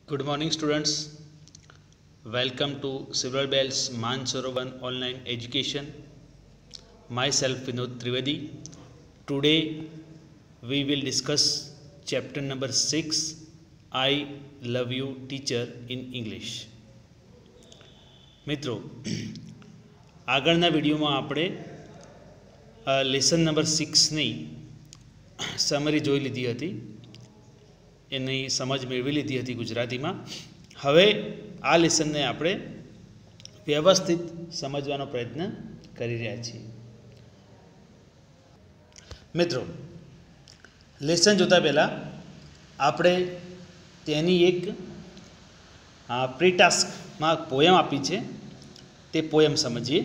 Good morning, students. Welcome to Silver Bells Mansorovan Online Education. Myself, Vinod Trivedi. Today, we will discuss chapter number 6 I Love You Teacher in English. મિત્રો આગળના વિડીયોમાં આપણે lesson number 6ની summary જોઈ લીધી હતી, એની સમજ મેળવી લીધી હતી ગુજરાતીમાં. હવે આ લેસનને આપણે વ્યવસ્થિત સમજવાનો પ્રયત્ન કરી રહ્યા છીએ. મિત્રો, લેસન જોતા પહેલાં આપણે તેની એક પ્રી ટાસ્કમાં પોયમ આપી છે, તે પોયમ સમજીએ.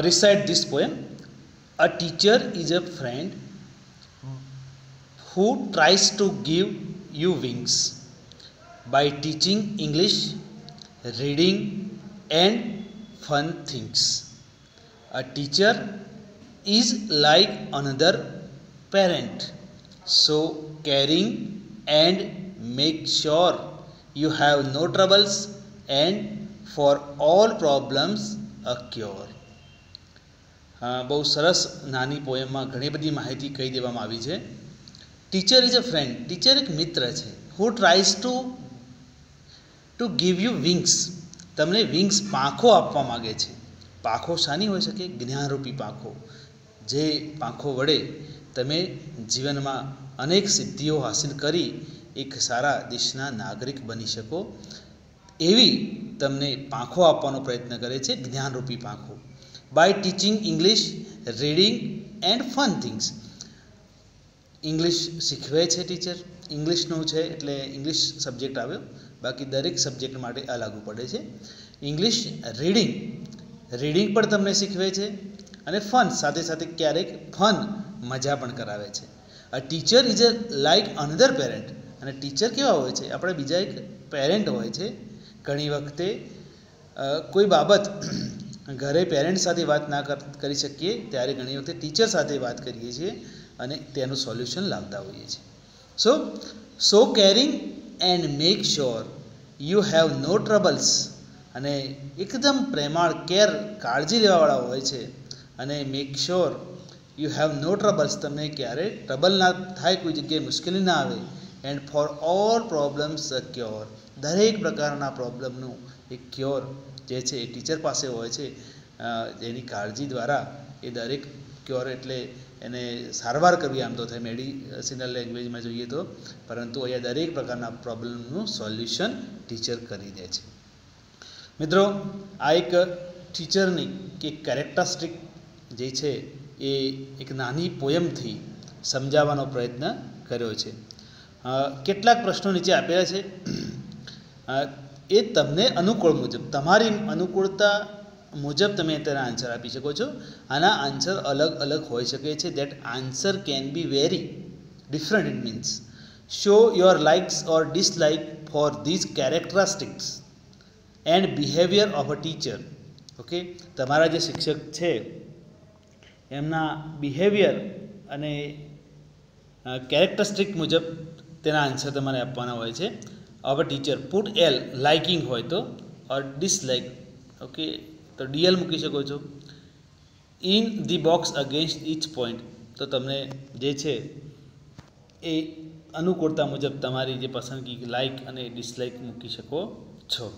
Recite this poem. A teacher is a friend who tries to give you wings by teaching English, reading and fun things. A teacher is like another parent, so caring and make sure you have no troubles and for all problems a cure. બહુ સરસ નાની પોયમમાં ઘણી બધી માહિતી કહી દેવામાં આવી છે. Teacher is a friend, teacher એક મિત્ર છે. Who tries to give you wings, તમને વિંગ્સ પાંખો આપવા માગે છે. પાંખો શાની હોઈ શકે? જ્ઞાનરૂપી પાંખો, જે પાંખો વડે તમે જીવનમાં અનેક સિદ્ધિઓ હાંસિલ કરી એક સારા દેશના નાગરિક બની શકો, એવી તમને પાંખો આપવાનો પ્રયત્ન કરે છે, જ્ઞાનરૂપી પાંખો. By teaching English, reading and fun things. English શીખવે છે ટીચર. ઇંગ્લિશનું છે એટલે ઇંગ્લિશ સબ્જેક્ટ આવ્યો, બાકી દરેક સબ્જેક્ટ માટે આ લાગુ પડે છે. ઇંગ્લિશ રીડિંગ પણ તમને શીખવે છે, અને ફન સાથે સાથે ક્યારેક ફન મજા પણ કરાવે છે. A teacher is a like another parent, અને ટીચર કેવા હોય છે? આપણે બીજા એક પેરેન્ટ હોય છે. ઘણી વખતે કોઈ બાબત ઘરે પેરેન્ટ સાથે વાત ના કરી શકીએ ત્યારે ઘણી વખતે ટીચર સાથે વાત કરીએ છીએ અને તેનું સોલ્યુશન લાવતા હોઈએ છીએ. So caring and make sure you have no troubles, અને એકદમ પ્રેમાળ, કેર, કાળજી લેવાવાળા હોય છે. અને make sure you have no troubles, તમને ક્યારે ટ્રબલ ના થાય, કોઈ જગ્યાએ મુશ્કેલી ના આવે. And for all problems a cure, દરેક પ્રકારના પ્રોબ્લેમનું એક ક્યોર જે છે એ ટીચર પાસે હોય છે. એની કાળજી દ્વારા એ દરેક ક્યોર એટલે એને સારવાર કરવી, આમ તો થાય મેડિસિનલ લેંગ્વેજમાં જોઈએ તો, પરંતુ અહીંયા દરેક પ્રકારના પ્રોબ્લેમનું સોલ્યુશન ટીચર કરી દે છે. મિત્રો, આ એક ટીચરની કે કેરેક્ટરિસ્ટિક જે છે એ એક નાની પોયમથી સમજાવવાનો પ્રયત્ન કર્યો છે. કેટલાક પ્રશ્નો નીચે આપેલા છે, એ તમને અનુકૂળ મુજબ, તમારી અનુકૂળતા મુજબ તમે તેના આન્સર આપી શકો છો. આના આન્સર અલગ અલગ હોઈ શકે છે. That answer can be very different. It means show your likes or dislike for these characteristics and behaviour of a teacher. Okay, તમારા જે શિક્ષક છે એમના બિહેવિયર અને કેરેક્ટરિસ્ટિક મુજબ તેના આન્સર તમારે આપવાના હોય છે. Of a teacher, put L, liking હોય તો, ઓર ડિસલાઇક, ઓકે, તો ડીએલ મૂકી શકો છો. In the box against each point, તો તમને જે છે એ અનુકૂળતા મુજબ તમારી જે પસંદગી લાઇક અને ડિસલાઇક મૂકી શકો છો.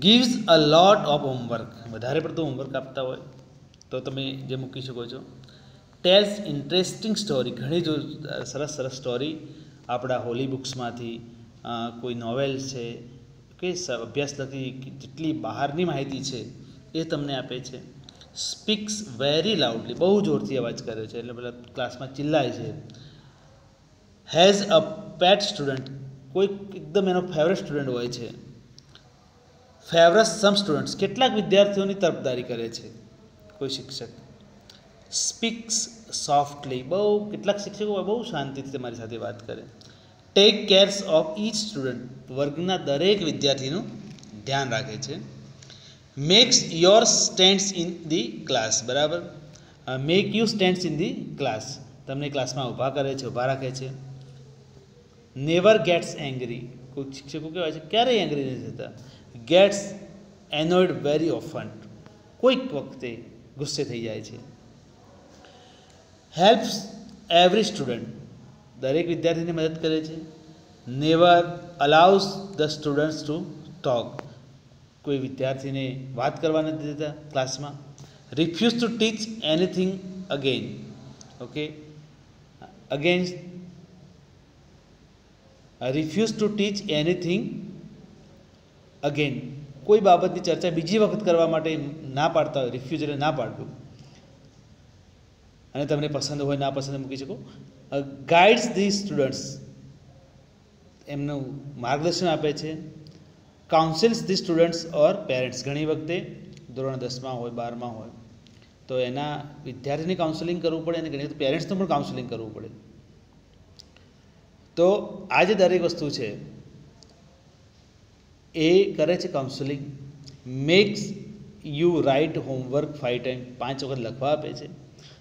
Gives a lot of homework, વધારે પડતું હોમવર્ક આપતા હોય તો તમે જે મૂકી શકો છો. ટેલ્સ ઇન્ટરેસ્ટિંગ સ્ટોરી, ઘણી જો સરસ સરસ સ્ટોરી આપણા હોલી બુક્સમાંથી, કોઈ નોવેલ્સ છે કે અભ્યાસલક્ષી જેટલી બહારની માહિતી છે એ તમને આપે છે. સ્પીક્સ વેરી લાઉડલી, બહુ જોરથી અવાજ કરે છે એટલે પેલા ક્લાસમાં ચિલ્લાય છે. હેઝ અ પેટ સ્ટુડન્ટ, કોઈ એકદમ એનો ફેવરેટ સ્ટુડન્ટ હોય છે. ફેવરેટ સમ સ્ટુડન્ટ્સ, કેટલાક વિદ્યાર્થીઓની તરફદારી કરે છે કોઈ શિક્ષક. સ્પીક્સ સોફ્ટલી, કેટલાક શિક્ષકો બહુ શાંતિથી તમારી સાથે વાત કરે. Take cares of each student, વર્ગના દરેક વિદ્યાર્થીનું ધ્યાન રાખે છે. Makes your stands in the class, બરાબર, make you stands in the class, તમને ક્લાસમાં ઊભા કરે છે, ઊભા રાખે છે. નેવર ગેટ્સ એંગ્રી, કોઈ શિક્ષકો કહેવાય છે ક્યારેય એંગ્રી નથી થતા. ગેટ્સ એનોયડ વેરી ઓફન, કોઈક વખતે ગુસ્સે થઈ જાય છે. હેલ્પ્સ એવરી સ્ટુડન્ટ, દરેક વિદ્યાર્થીને મદદ કરે છે. Never allows the students to talk, કોઈ વિદ્યાર્થીને વાત કરવા નથી દેતા ક્લાસમાં. Refuse to teach anything again, okay, against refuse to teach anything again, કોઈ બાબતની ચર્ચા બીજી વખત કરવા માટે ના પાડતા હોય, રિફ્યુઝ એટલે ના પાડવું, અને તમને પસંદ હોય ના પસંદ મૂકી શકો. ગાઈડ્સ ધી સ્ટુડન્ટ્સ, એમનું માર્ગદર્શન આપે છે. Councils the students or parents, ઘણી વખતે ધોરણ 10માં હોય 12માં હોય તો એના વિદ્યાર્થીને કાઉન્સેલિંગ કરવું પડે અને ઘણી વખત પેરેન્ટ્સનું પણ કાઉન્સેલિંગ કરવું પડે. તો આ જે દરેક વસ્તુ છે એ કરે છે counselling. Makes you write homework 5 time, 5 વખત લખવા આપે છે.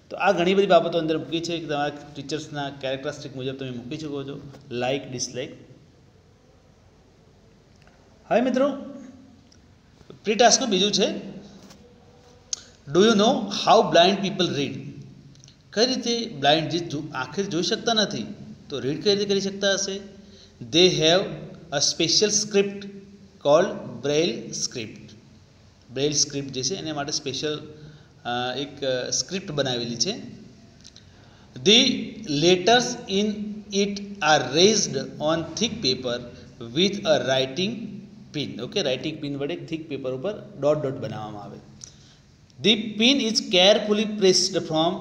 તો આ ઘણી બધી બાબતો અંદર મૂકી છે કે તમારા ટીચર્સના કેરેક્ટરિસ્ટિક મુજબ તમે મૂકી શકો છો, લાઇક ડિસલાઇક. હવે મિત્રો પ્રી ટાસ્કનું બીજું છે, do you know how blind people read, કઈ રીતે બ્લાઇન્ડ જે આખરે જોઈ શકતા નથી તો રીડ કઈ રીતે કરી શકતા હશે. They have a special script called Braille script. Braille script જે છે એના માટે સ્પેશિયલ એક સ્ક્રિપ્ટ બનાવેલી છે. The letters in it are raised on thick paper with a writing pin, okay, writing pin વડે થિક પેપર ઉપર ડોટ ડોટ બનાવવામાં આવે. The pin is carefully pressed from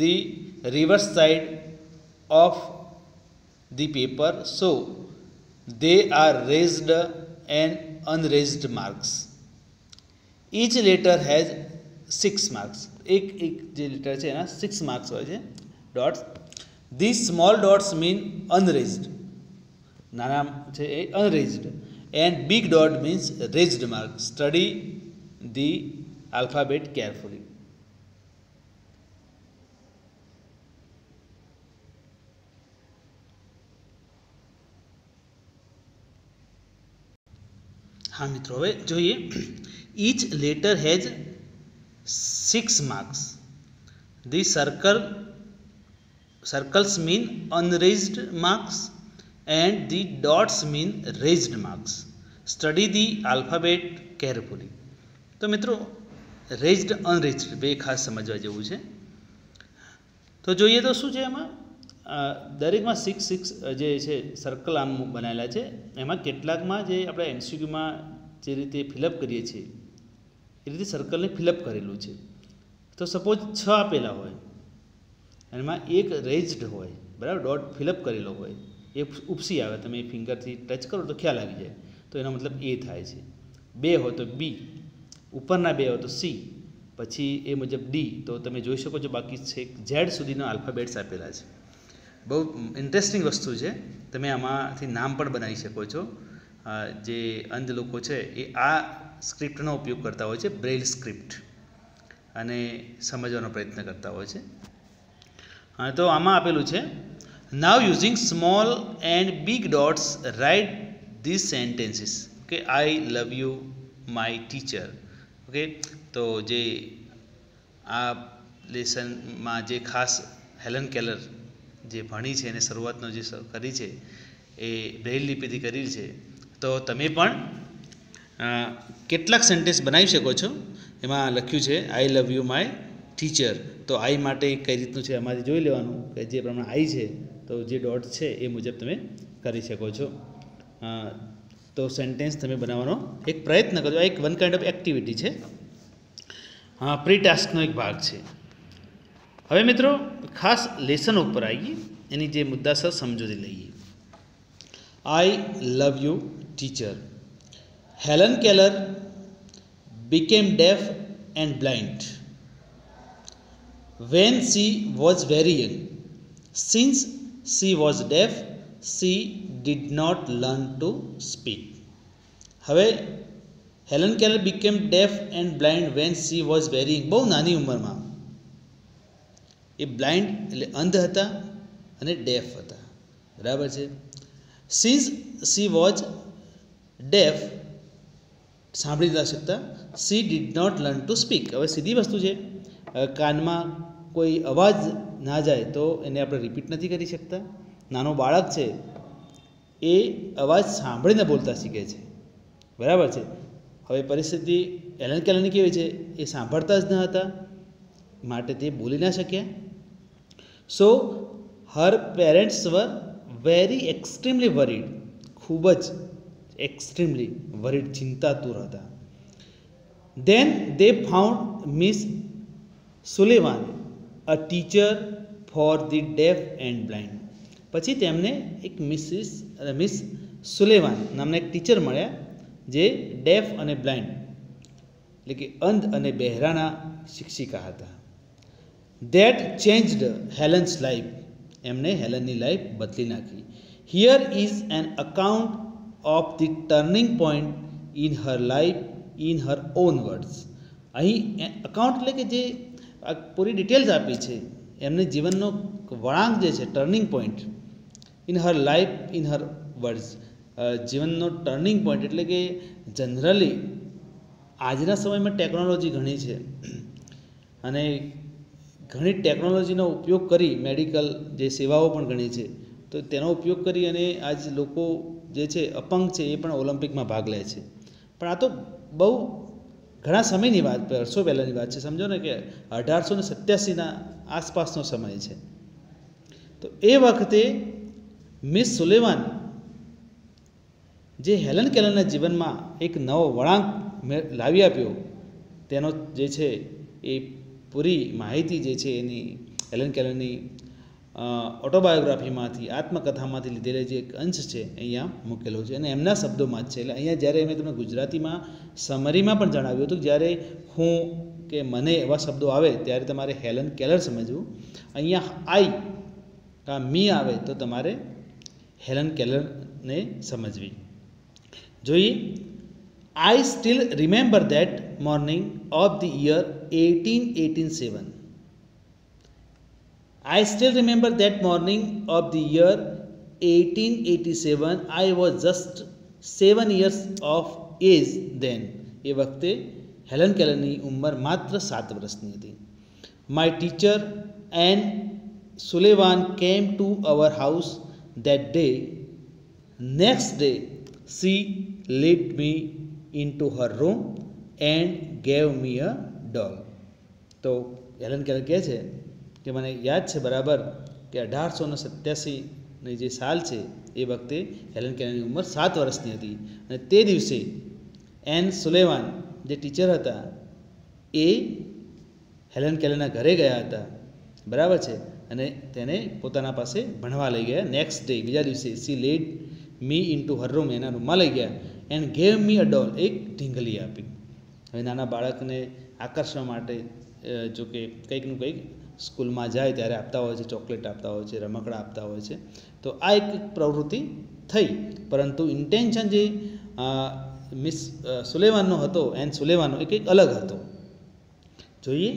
the reverse side of the paper so they are raised and unraised marks. Each letter has 6 marks. એક જે letter છે એના 6 marks હોય છે, dots. These small dots mean unraised, નાના છે એ unraised, and big dot means raised mark. Study the alphabet carefully. હા મિત્રો હવે જોઈએ. Each letter has 6 marks. The circles mean unraised marks and the dots mean raised marks. Study the alphabet carefully. તો મિત્રો raised અનરેઝડ બે ખાસ સમજવા જેવું છે. તો જોઈએ તો શું છે એમાં, દરેકમાં 6 જે છે સર્કલ આમ બનાવેલા છે. એમાં કેટલાકમાં જે આપણે એમસીક્યુમાં જે રીતે ફિલઅપ કરીએ છીએ એ રીતે સર્કલને ફિલઅપ કરેલું છે. તો સપોઝ 6 આપેલા હોય એમાં એક રેઝડ હોય, બરાબર, ડોટ ફિલઅપ કરેલો હોય, એ ઉપસી આવે, તમે ફિંગરથી ટચ કરો તો ખ્યાલ આવી જાય, તો એનો મતલબ એ થાય છે. 2 હોય તો બી, ઉપરના 2 હોય તો સી, પછી એ મુજબ ડી. તો તમે જોઈ શકો છો બાકી છે ઝેડ સુધીના આલ્ફાબેટ્સ આપેલા છે. બહુ ઇન્ટરેસ્ટિંગ વસ્તુ છે. તમે આમાંથી નામ પણ બનાવી શકો છો. જે અંધ લોકો છે એ આ સ્ક્રિપ્ટનો ઉપયોગ કરતા હોય છે, બ્રેઇલ સ્ક્રિપ્ટ, અને સમજવાનો પ્રયત્ન કરતા હોય છે. હા, તો આમાં આપેલું છે, now using small and big dots write this sentences. Okay, I love you my teacher. Okay, તો જે આ લેસનમાં જે ખાસ હેલન કેલર જે ભણી છે અને શરૂઆતનો જે કરી છે એ બ્રેઇલ લિપિથી કરી છે. તો તમે પણ કેટલાક સેન્ટેન્સ બનાવી શકો છો. એમાં લખ્યું છે આઈ લવ યુ માય ટીચર. તો આઈ માટે કઈ રીતનું છે એમાંથી જોઈ લેવાનું કે જે પ્રમાણે આઈ છે તો જે ડોટ છે એ મુજબ તમે કરી શકો છો. તો સેન્ટેન્સ તમે બનાવવાનો એક પ્રયત્ન કરજો. એક વન કાઇન્ડ ઓફ એક્ટિવિટી છે, પ્રી ટાસ્કનો એક ભાગ છે. હવે મિત્રો ખાસ લેસન ઉપર આવીએ, એની જે મુદ્દાસર સમજૂતી લઈએ. I love you teacher. Helen Keller became deaf and blind when she was very young. Since she was deaf, she did not learn to speak. હવે Helen Keller became deaf and blind when she was very young, બહુ નાની ઉંમરમાં. એ blind એટલે અંધ હતા અને deaf હતા, બરાબર છે. સિન્સ સી વોઝ ડેફ, સાંભળી નથી શકતા, she did not learn to speak. હવે સીધી વસ્તુ છે, કાનમાં કોઈ અવાજ ના જાય તો એને આપણે રિપીટ નથી કરી શકતા. નાનો બાળક છે એ અવાજ સાંભળીને બોલતા શીખે છે, બરાબર છે. હવે પરિસ્થિતિ હેલન કેલરની કેવી છે, એ સાંભળતા જ ન હતા, માટે તે બોલી ના શક્યા. So her parents were very extremely worried, ખૂબ જ એક્સ્ટ્રીમલી વરીડ, ચિંતાતુર હતા. Then they found Miss Sullivan, a teacher for the deaf and blind. પછી તેમને એક મિસ સુલેવાન નામના એક ટીચર મળ્યા જે ડેફ અને બ્લાઇન્ડ એટલે કે અંધ અને બહેરાના શિક્ષિકા હતા. ધેટ ચેન્જડ હેલન્સ લાઈફ, એમને હેલનની લાઈફ બદલી નાખી. Here is an account of the turning point in her life in her on words. અહીં અકાઉન્ટ એટલે કે જે પૂરી ડિટેલ્સ આપી છે એમને જીવનનો વળાંક જે છે, turning point in her life in her words. જીવનનો ટર્નિંગ પોઈન્ટ એટલે કે જનરલી આજના સમયમાં ટેકનોલોજી ઘણી છે અને ઘણી ટેકનોલોજીનો ઉપયોગ કરી મેડિકલ જે સેવાઓ પણ ઘણી છે, તો તેનો ઉપયોગ કરી અને આજ લોકો જે છે અપંગ છે એ પણ ઓલિમ્પિકમાં ભાગ લે છે. પણ આ તો બહુ ઘણા સમયની વાત, વર્ષો પહેલાંની વાત છે. સમજો ને કે 1887ના આસપાસનો સમય છે. તો એ વખતે મિસ સુલેવાન જે હેલન કેલરના જીવનમાં એક નવો વળાંક લાવી આપ્યો, તેનો જે છે એ પૂરી માહિતી જે છે એની હેલન કેલરની ઓટોબાયોગ્રાફીમાંથી, આત્મકથામાંથી લીધેલો જે એક અંશ છે અહીંયા મૂકેલો છે અને એમના શબ્દોમાં જ છે. એટલે અહીંયા જ્યારે મેં તમને ગુજરાતીમાં સમરીમાં પણ જણાવ્યું હતું, જ્યારે હું કે મને એવા શબ્દો આવે ત્યારે તમારે હેલન કેલર સમજવું. અહીંયા આઈ કા મી આવે તો તમારે હેલન કેલરને સમજવી જોઈએ. I still remember that morning of the year 1887. I still remember that morning of the year 1887. I was just 7 years of age then. એ વખતે હેલન કેલરની ઉંમર માત્ર 7 વર્ષની હતી. My teacher and Sullivan came to our house that day. Next day, she led me into her room and gave me a doll. તો Helen Keller કહે છે કે મને યાદ છે બરાબર કે 1887ની જે સાલ છે એ વખતે હેલન કેલરની ઉંમર 7 વર્ષની હતી અને તે દિવસે એન સુલેવાન જે ટીચર હતા એ હેલન કેલરના ઘરે ગયા હતા, બરાબર છે, અને તેને પોતાના પાસે ભણવા લઈ ગયા. નેક્સ્ટ ડે, બીજા દિવસે, C lead me in to her room, એના રૂમમાં લઈ ગયા. એન્ડ ગેવ મી અ ડોલ, એક ઢીંગલી આપી. હવે નાના બાળકને આકર્ષવા માટે જો કે કંઈકનું કંઈક સ્કૂલમાં જાય ત્યારે આપતા હોય છે, ચોકલેટ આપતા હોય છે, રમકડા આપતા હોય છે. તો આ એક પ્રવૃત્તિ થઈ, પરંતુ ઇન્ટેન્શન જે મિસ સુલેવાનનો હતો, એન સુલેવાનનો, એ કંઈક અલગ હતો. જોઈએ.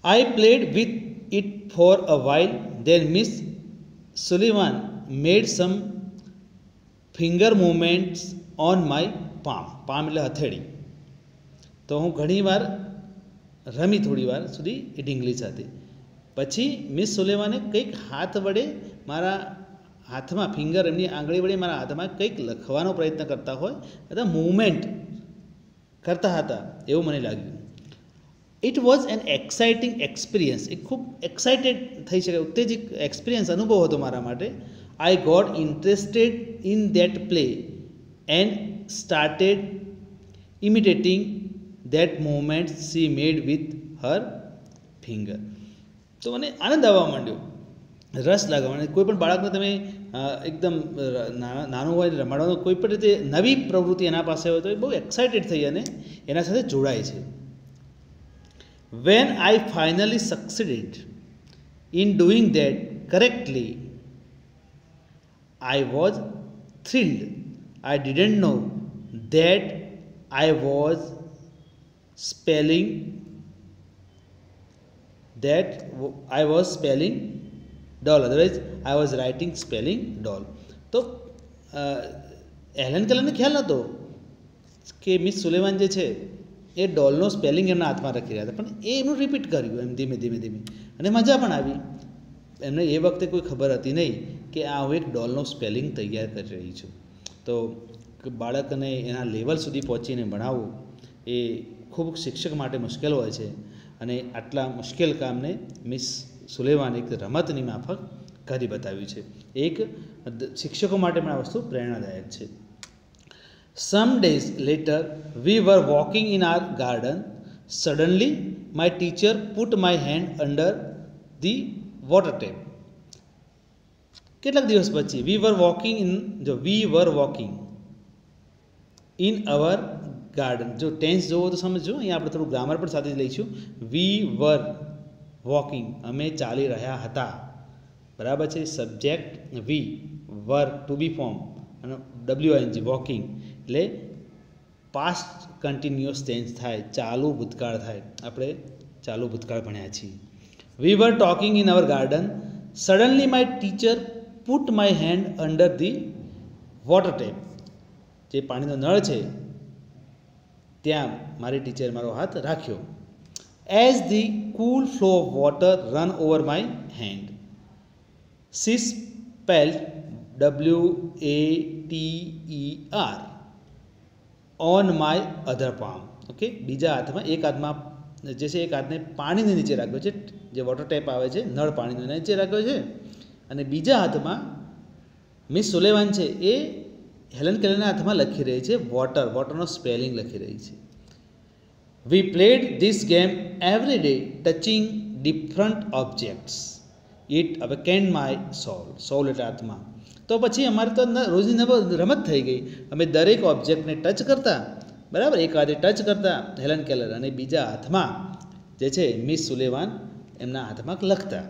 I played with it for a while, then Miss Sullivan made some finger movements on my palm. Palm એટલે હથેળી. તો હું ઘણીવાર રમી થોડી વાર સુધી એ ઢીંગલી સાથે. પછી મિસ સુલેવાને કંઈક હાથ વડે મારા હાથમાં, ફિંગર એમની આંગળી વડે મારા હાથમાં કંઈક લખવાનો પ્રયત્ન કરતા હોય અથવા મૂવમેન્ટ કરતા હતા એવું મને લાગ્યું. It was an exciting experience. એ ખૂબ એક્સાઇટેડ થઈ શકે, ઉત્તેજિત એક્સપિરિયન્સ, અનુભવ હતો મારા માટે. I got interested in that play and started imitating that movement she made with her finger. તો મને આનંદ આવવા માંડ્યો, રસ લાગવા માંડ્યો. કોઈ પણ બાળકને તમે એકદમ નાનું હોય રમાડવાનું કોઈ પણ રીતે નવી પ્રવૃત્તિ એના પાસે હોય તો એ બહુ એક્સાઇટેડ થઈ અને એના સાથે જોડાય છે. When I finally succeeded in doing that correctly, I was thrilled. I didn't know that I was spelling that I was spelling doll, otherwise I was writing spelling doll. તો હેલન કેલરને ખ્યાલ નહોતો કે મિસ સુલેવાન જે છે એ ડોલનો spelling એમના હાથમાં રાખી રહ્યા હતા, પણ એ એમનું રિપીટ કર્યું એમ ધીમે ધીમે ધીમે, અને મજા પણ આવી. એમને એ વખતે કોઈ ખબર હતી નહીં કે આ હું એક ડોલનો સ્પેલિંગ તૈયાર કરી રહી છું. તો બાળકને એના લેવલ સુધી પહોંચીને ભણાવવું એ ખૂબ શિક્ષક માટે મુશ્કેલ હોય છે, અને આટલા મુશ્કેલ કામને મિસ સુલેવાન એક રમતની માફક કરી બતાવ્યું છે. એક શિક્ષકો માટે પણ આ વસ્તુ પ્રેરણાદાયક છે. Some days later, we were walking in our garden. Suddenly, my teacher put my hand under the water tap. કેટલાક દિવસ પછી we were walking in our garden. જો ટેન્સ જોવો તો સમજો, અહીંયા આપણે થોડું ગ્રામર પણ સાથે લઈશું. we were walking, અમે ચાલી રહ્યા હતા, બરાબર છે. Subject we were to be form અને wing વોકિંગ એટલે પાસ્ટ કન્ટિન્યુઅસ ટેન્સ થાય, ચાલુ ભૂતકાળ થાય. આપણે ચાલુ ભૂતકાળ ભણ્યા છીએ. we were talking in our garden. Suddenly my teacher put my hand under the water tap. જે પાણીનો નળ છે ત્યાં મારી ટીચર મારો હાથ રાખ્યો. As the cool flow of water run over my hand, she spelled WATER on my other palm. Okay, બીજા હાથમાં, એક હાથમાં જે છે એક હાથને પાણીની નીચે રાખ્યો છે, જે વોટર ટેપ આવે છે નળ પાણીનો નીચે રાખ્યો છે, અને બીજા હાથમાં મિસ સુલેવાન છે એ હેલન કેલરના હાથમાં લખી રહી છે વોટરનો સ્પેલિંગ લખી રહી છે. We played this game every day, touching different objects. It awakened my soul. સોલ એટલે આત્મા. તો પછી અમારે તો રોજની રમત થઈ ગઈ. અમે દરેક ઓબ્જેક્ટને ટચ કરતા, બરાબર, એક હાથે ટચ કરતા હેલન કેલર, અને બીજા હાથમાં જે છે મિસ સુલેવાન એમના હાથમાં લખતા.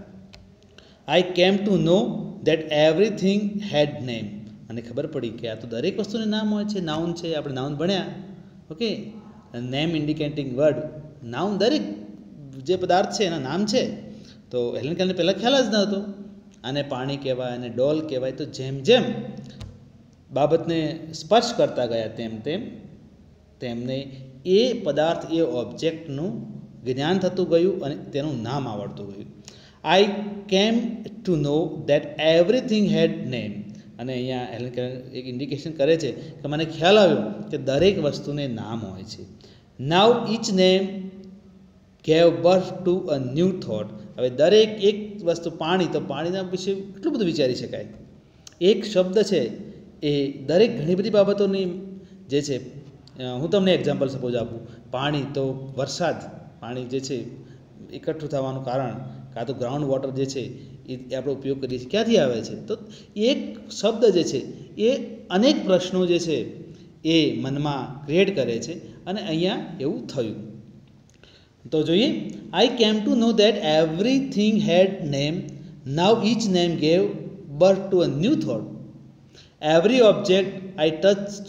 I came to know that everything had name. અને ખબર પડી કે આ તો દરેક વસ્તુને નામ હોય છે, નાઉન છે. આપણે નાઉન ભણ્યા, okay, name indicating word, noun દરેક જે પદાર્થ છે એના નામ છે. તો હેલન કેલરને પહેલાં ખ્યાલ જ ન હતો. આને પાણી કહેવાય, અને ડોલ કહેવાય. તો જેમ જેમ બાબતને સ્પર્શ કરતા ગયા તેમ તેમ તેમને એ પદાર્થ, એ ઓબ્જેક્ટનું જ્ઞાન થતું ગયું અને તેનું નામ આવડતું ગયું. I came to know that everything had name. અને અહીંયા હેલન કેલર એક ઇન્ડિકેશન કરે છે કે મને ખ્યાલ આવ્યો કે દરેક વસ્તુને નામ હોય છે. Now each name gave birth to a new thought. હવે દરેક એક વસ્તુ, પાણી, તો પાણીના વિશે કેટલું બધું વિચારી શકાય. એક શબ્દ છે એ દરેક ઘણી બધી બાબતોની જે છે. હું તમને એક્ઝામ્પલ સપોઝ આપું. પાણી તો વરસાદ, પાણી જે છે એકઠું થવાનું કારણ, કાં તો ગ્રાઉન્ડ વોટર જે છે એ આપણે ઉપયોગ કરીએ છીએ, ક્યાંથી આવે છે? તો એક શબ્દ જે છે એ અનેક પ્રશ્નો જે છે એ મનમાં ક્રિએટ કરે છે, અને અહીંયા એવું થયું. તો જોઈએ, I came to know that everything had name. Now each name gave birth to a new thought. Every object I touched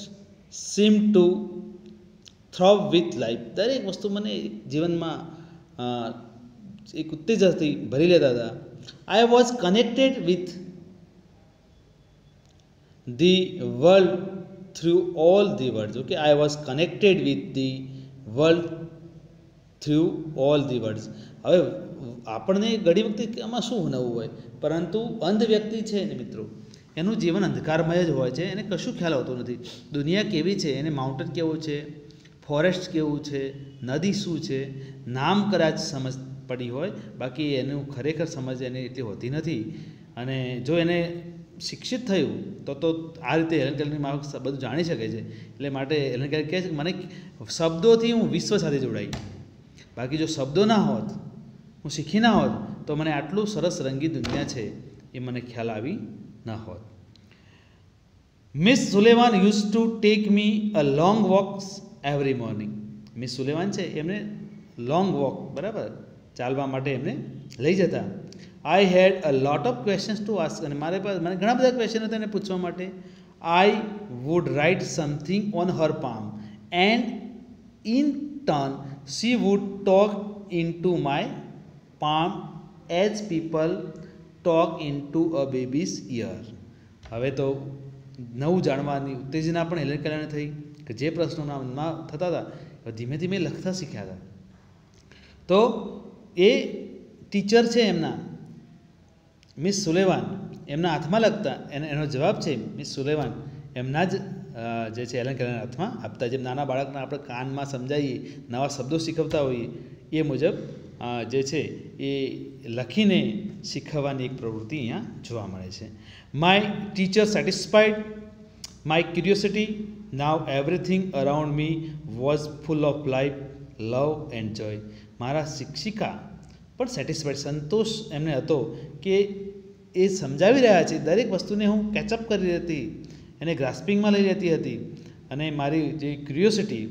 seemed to throb with life. દરેક વસ્તુ મને જીવનમાં એક ઉત્તેજથી ભરી લેતા હતા. I was connected with the world through all the words. Okay, I was connected with the world through all the words. હવે આપણને ઘણી વખતે આમાં શું નવું હોય, પરંતુ અંધ વ્યક્તિ છે ને મિત્રો, એનું જીવન અંધકારમય જ હોય છે. એને કશું ખ્યાલ આવતો નથી. દુનિયા કેવી છે, એને માઉન્ટેન કેવું છે, ફોરેસ્ટ કેવું છે, નદી શું છે, નામ કદાચ સમજ પડી હોય, બાકી એનું ખરેખર સમજ એને એટલી હોતી નથી. અને જો એને શિક્ષિત થયું તો આ રીતે હેલન કેલરની માફક બધું જાણી શકે છે. એટલે માટે હેલન કેલર કહે છે કે મને શબ્દોથી હું વિશ્વ સાથે જોડાઈ, બાકી જો શબ્દો ના હોત, હું શીખી ના હોત, તો મને આટલું સરસ રંગીન દુનિયા છે એ મને ખ્યાલ આવી ન હોત. Miss સુલેવાન use to take me a long walks every morning. Miss સુલેવાન છે એમને લોંગ વોક, બરાબર, ચાલવા માટે એમને લઈ જતા. I had a lot of questions to ask. અને મને ઘણા બધા ક્વેશ્ચન હતા એને પૂછવા માટે. I would write something on her palm and in turn she would talk in to my palm as people talk into a baby's ear. હવે તો નવું જાણવાની ઉત્તેજના પણ હેલેન કેલરને થઈ કે જે પ્રશ્નોના મનમાં થતા હતા ધીમે ધીમે લખતા શીખ્યા હતા. તો એ ટીચર છે એમના મિસ સુલેવાન, એમના હાથમાં લખતા એનો જવાબ છે મિસ સુલેવાન એમના જ જે છે હેલેન કેલરના હાથમાં આપતા. જેમ નાના બાળકને આપણે કાનમાં સમજાવીએ, નવા શબ્દો શીખવતા હોઈએ, એ મુજબ જે છે એ લખીને શીખવવાની એક પ્રવૃત્તિ અહીંયા જોવા મળે છે. My teacher satisfied my curiosity, now everything around me was full of life, love and joy. મારા શિક્ષિકા પણ સેટિસ્ફાઈડ, સંતોષ એમને હતો કે એ સમજાવી રહ્યા છે, દરેક વસ્તુને હું કેચઅપ કરી હતી, એને ગ્રાસ્પિંગમાં લઈ લેતી હતી, અને મારી જે ક્યુરિયોસિટી,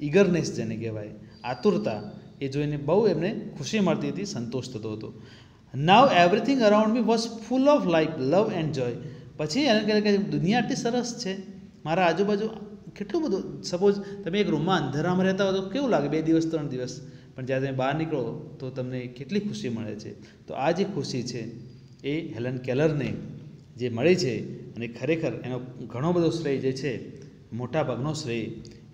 ઈગરનેસ જેને કહેવાય, આતુરતા, એ જોઈને બહુ એમને ખુશી મળતી હતી, સંતોષ થતો હતો. Now everything around me was full of life, love and joy. પછી એને કહે કે દુનિયા આટલી સરસ છે, મારા આજુબાજુ કેટલું બધું. સપોઝ તમે એક રૂમમાં અંધારામાં રહેતા હો તો કેવું લાગે 2 દિવસ 3 દિવસ, પણ જ્યારે તમે બહાર નીકળો તો તમને કેટલી ખુશી મળે છે. તો આ જે ખુશી છે એ હેલેન કેલરને જે મળી છે, અને ખરેખર એનો ઘણો બધો શ્રેય જે છે, મોટા ભાગનો શ્રેય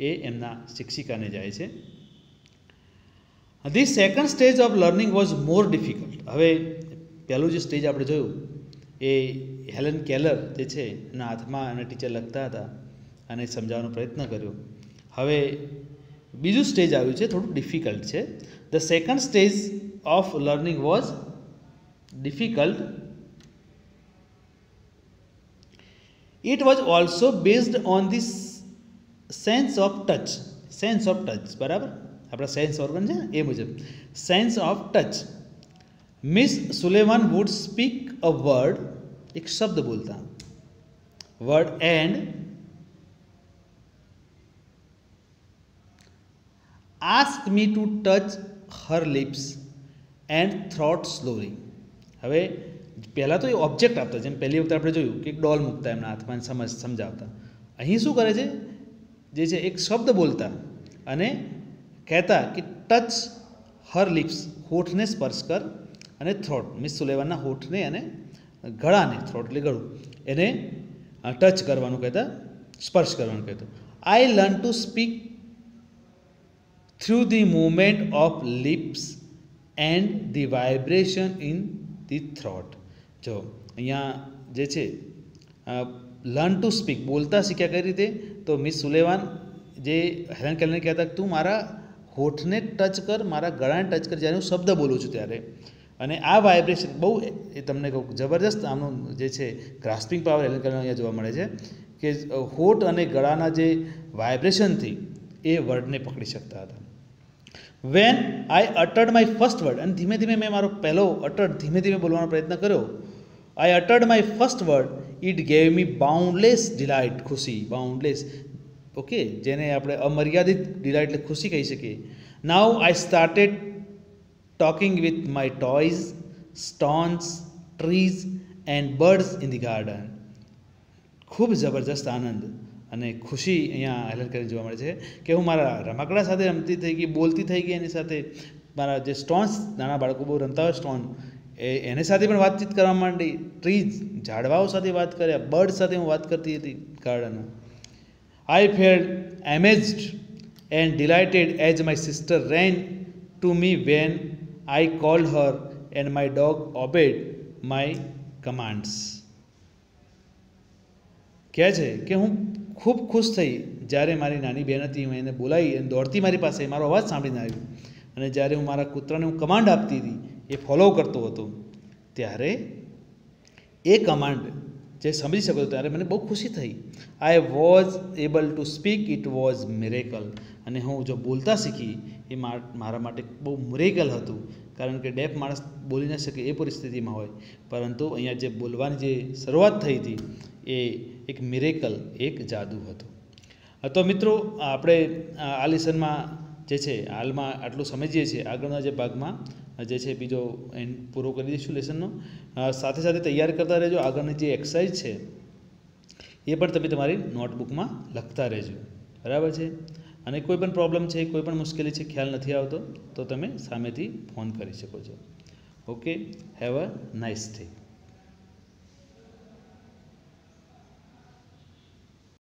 એ એમના શિક્ષિકાને જાય છે. The second stage of learning was more difficult. હવે પહેલું જે સ્ટેજ આપણે જોયું એ હેલેન કેલર જે છે એના હાથમાં એના ટીચર લખતા હતા અને સમજાવવાનો પ્રયત્ન કર્યો. હવે બીજું સ્ટેજ આવ્યું છે, થોડું ડિફિકલ્ટ છે. The second stage of learning was difficult. It was also based on the sense of touch. Sense of touch, બરાબર, આપણા સેન્સ ઓર્ગન છે ને એ મુજબ sense of touch. Miss Sullivan would speak a word, એક શબ્દ બોલતા, word, and ask me to touch her lips and throat slowly. હવે પહેલાં તો એ ઓબ્જેક્ટ આપતા, જેમ પહેલી વખતે આપણે જોયું કે એક ડોલ મૂકતા એમના હાથમાં સમજાવતા. અહીં શું કરે છે, જે છે એક શબ્દ બોલતા અને કહેતા કે ટચ હર લિપ્સ, હોઠને સ્પર્શ કર, અને થ્રોટ, મિસ સુલેવાનના હોઠને અને ગળાને, થ્રોટ એટલે ગળું, એને ટચ કરવાનું કહેતા, સ્પર્શ કરવાનું કહેતું. I learn to speak through the movement of lips and the vibration in the throat. જો અહીંયા જે છે લર્ન ટુ સ્પીક, બોલતા શીખ્યા કઈ રીતે, તો મિસ સુલેવાન જે હેલેન કેલરને કહેતા તું મારા હોઠને ટચ કર, મારા ગળાને ટચ કર જ્યારે હું શબ્દ બોલું છું ત્યારે. અને આ વાઇબ્રેશન બહુ, એ તમને કહું જબરજસ્ત આમનું જે છે ગ્રાસ્પિંગ પાવર હેલેન કેલરનો અહીંયા જોવા મળે છે કે હોઠ અને ગળાના જે વાઇબ્રેશનથી એ વર્ડને પકડી શકતા હતા. When I uttered my first word, અને ધીમે ધીમે મેં મારો પહેલો ધીમે ધીમે બોલવાનો પ્રયત્ન કર્યો. I uttered my first word, it gave me boundless delight, ખુશી, બાઉન્ડલેસ, ઓકે, જેને આપણે અમર્યાદિત ડિલાઇટ એટલે ખુશી કહી શકીએ. Now I started talking with my toys, stones, trees and birds in the garden. ખૂબ જબરજસ્ત આનંદ અને ખુશી અહીંયા હેલેન કેલર જોવા મળે છે કે હું મારા રમકડા સાથે રમતી થઈ ગઈ, બોલતી થઈ ગઈ, એની સાથે મારા જે સ્ટોન્સ, નાના બાળકો બહુ રમતા હોય સ્ટોન, એની સાથે પણ વાતચીત કરવા માંડી, ટ્રીઝ, ઝાડવાઓ સાથે વાત કર્યા, બર્ડ સાથે હું વાત કરતી હતી ગાર્ડનમાં. I felt amazed and delighted as my sister ran to me when I called her and my dog obeyed my commands. કહે છે કે હું ખૂબ ખુશ થઈ જ્યારે મારી નાની બહેન હતી, મેં એને બોલાવી અને દોડતી મારી પાસે, મારો અવાજ સાંભળીને આવી, અને જ્યારે હું મારા કૂતરાને હું કમાન્ડ આપતી હતી, એ ફોલો કરતો હતો, ત્યારે એ કમાન્ડ જે સમજી શકો ત્યારે મને બહુ ખુશી થઈ. I was able to speak, it was miracle. અને હું જો બોલતા શીખી એ મારા માટે બહુ મિરેકલ હતું, કારણ કે ડેફ માણસ બોલી ન શકે એ પરિસ્થિતિમાં હોય, પરંતુ અહીંયા જે બોલવાની જે શરૂઆત થઈ હતી એ એક મિરેકલ, એક જાદુ હતું. તો મિત્રો આપણે આ લેસનમાં જે છે હાલમાં આટલું સમજીએ છીએ. આગળના જે ભાગમાં જે છે બીજો એન્ડ પૂરો કરી દઈશું લેસનનો. સાથે સાથે તૈયાર કરતા રહેજો, આગળની જે એક્સરસાઇઝ છે એ પણ તમે તમારી નોટબુકમાં લખતા રહેજો, બરાબર છે. અને કોઈ પણ પ્રોબ્લેમ છે, કોઈ પણ મુશ્કેલી છે, ખ્યાલ નથી આવતો તો તમે સામેથી ફોન કરી શકો છો. Okay, have a nice day.